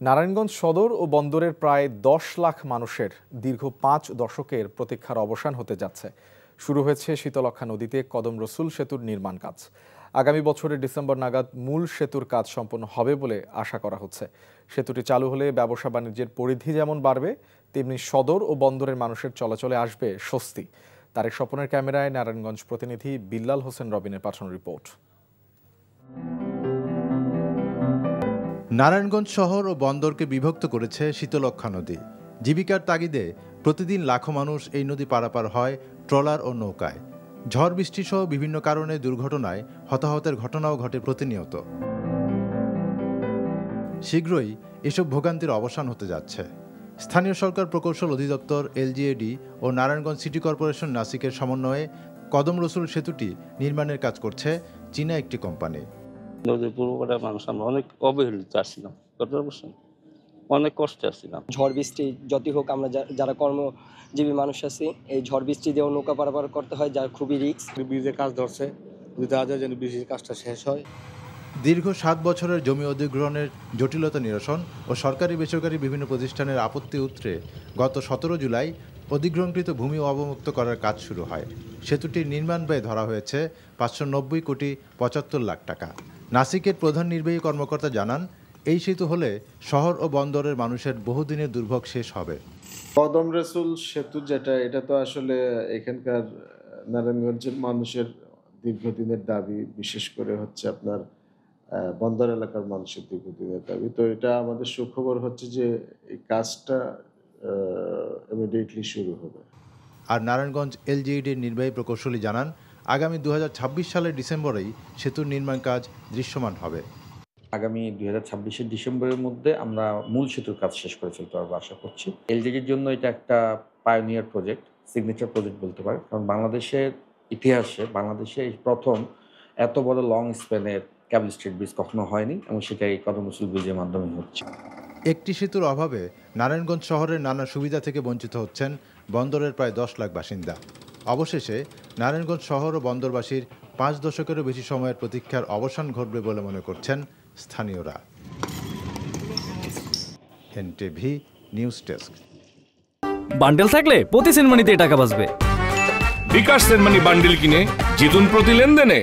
নারায়ণগঞ্জ সদর ও বন্দরের প্রায় ১০ লাখ মানুষের দীর্ঘ ৫ দশকের প্রতীক্ষার অবসান হতে যাচ্ছে। শুরু হয়েছে শীতলক্ষ্যা নদীতে কদম রসুল সেতুর নির্মাণ কাজ। আগামী বছরের ডিসেম্বর নাগাদ মূল সেতুর কাজ সম্পন্ন হবে বলে আশা করা হচ্ছে। সেতুটি চালু হলে ব্যবসা বাণিজ্যের পরিধি যেমন বাড়বে, তেমনি সদর ও বন্দরের মানুষের চলাচলে আসবে স্বস্তি। তারেক স্বপনের ক্যামেরায় নারায়ণগঞ্জ প্রতিনিধি বিল্লাল হোসেন রবিনের পাঠানো রিপোর্ট। নারায়ণগঞ্জ শহর ও বন্দরকে বিভক্ত করেছে শীতলক্ষ্যা নদী। জীবিকার তাগিদে প্রতিদিন লাখো মানুষ এই নদী পারাপার হয় ট্রলার ও নৌকায়। ঝড় বৃষ্টি সহ বিভিন্ন কারণে দুর্ঘটনায় হতাহতের ঘটনাও ঘটে প্রতিনিয়ত। শীঘ্রই এসব ভোগান্তির অবসান হতে যাচ্ছে। স্থানীয় সরকার প্রকৌশল অধিদপ্তর এলজিএডি ও নারায়ণগঞ্জ সিটি কর্পোরেশন নাসিকের সমন্বয়ে কদম রসুল সেতুটি নির্মাণের কাজ করছে চীনা একটি কোম্পানি। নদীর পূর্বপাড়ার মানুষ আমরা অনেক অবহেলিত আসছিলাম, অনেক কষ্টে আসছিলাম। ঝড় বৃষ্টি যতই হোক, আমরা যারা কর্মজীবী মানুষ আছি, এই ঝড় বৃষ্টি দিয়েও নৌকা পারাপার করতে হয়, যার খুবই রিস্ক। ব্রিজের কাজ ধরছে, যেন ব্রিজের কাজটা শেষ হয়। দীর্ঘ ৭ বছরের জমি অধিগ্রহণের জটিলতা নিরসন ও সরকারি বেসরকারি বিভিন্ন প্রতিষ্ঠানের আপত্তি উত্তরে গত ১৭ জুলাই অধিগ্রহণকৃত ভূমি অবমুক্ত করার কাজ শুরু হয়। সেতুটির নির্মাণ ব্যয় ধরা হয়েছে ৫৯০ কোটি ৭৫ লাখ টাকা। নাসিকের প্রধান নির্বাহী কর্মকর্তা জানান, এই সেতু হলে শহর ও বন্দরের মানুষের বহুদিনের দুর্ভোগ শেষ হবে। কদম রসুল সেতু এটা তো আসলে এখানকার নারায়ণগঞ্জের মানুষের দীর্ঘদিনের দাবি, বিশেষ করে হচ্ছে আপনার বন্দর এলাকার মানুষের দীর্ঘদিনের দাবি। তো এটা আমাদের সুখবর হচ্ছে যে এই কাজটা ইমিডিয়েটলি শুরু হবে। আর নারায়ণগঞ্জ এলজিইডির নির্বাহী প্রকৌশলী জানান, আগামী ২০২৬ সালের ডিসেম্বরেই সেতুর নির্মাণ কাজ দৃশ্যমান হবে। আগামী ২০২৬ ডিসেম্বরের মধ্যে আমরা মূল সেতুর কাজ শেষ করে ফেলতে পারবো আশা করছি। এলজিইডির জন্য এটা একটা পায়োনিয়ার প্রজেক্ট, সিগনেচার প্রজেক্ট বলতে পারে, কারণ বাংলাদেশের ইতিহাসে এই প্রথম এত বড় লং স্প্যানের ক্যাবল স্ট্রিট ব্রিজ কখনো হয়নি, এবং সেটা এই কদম রসুল ব্রিজের মাধ্যমে হচ্ছে। একটি সেতুর অভাবে নারায়ণগঞ্জ শহরের নানা সুবিধা থেকে বঞ্চিত হচ্ছেন বন্দরের প্রায় ১০ লাখ বাসিন্দা। অবশেষে নারায়ণগঞ্জ শহর ও বন্দরবাসীর ৫ দশকেরও বেশি সময়ের প্রতীক্ষার অবসান ঘটবে বলে মনে করছেন স্থানীয়রা। NTV news desk. বান্ডেল থাকলে প্রতি সেনমানিতে টাকা বাঁচবে। বিকাশ সেনমানি বান্ডেল কিনে জিতুন প্রতি লেনদেনে।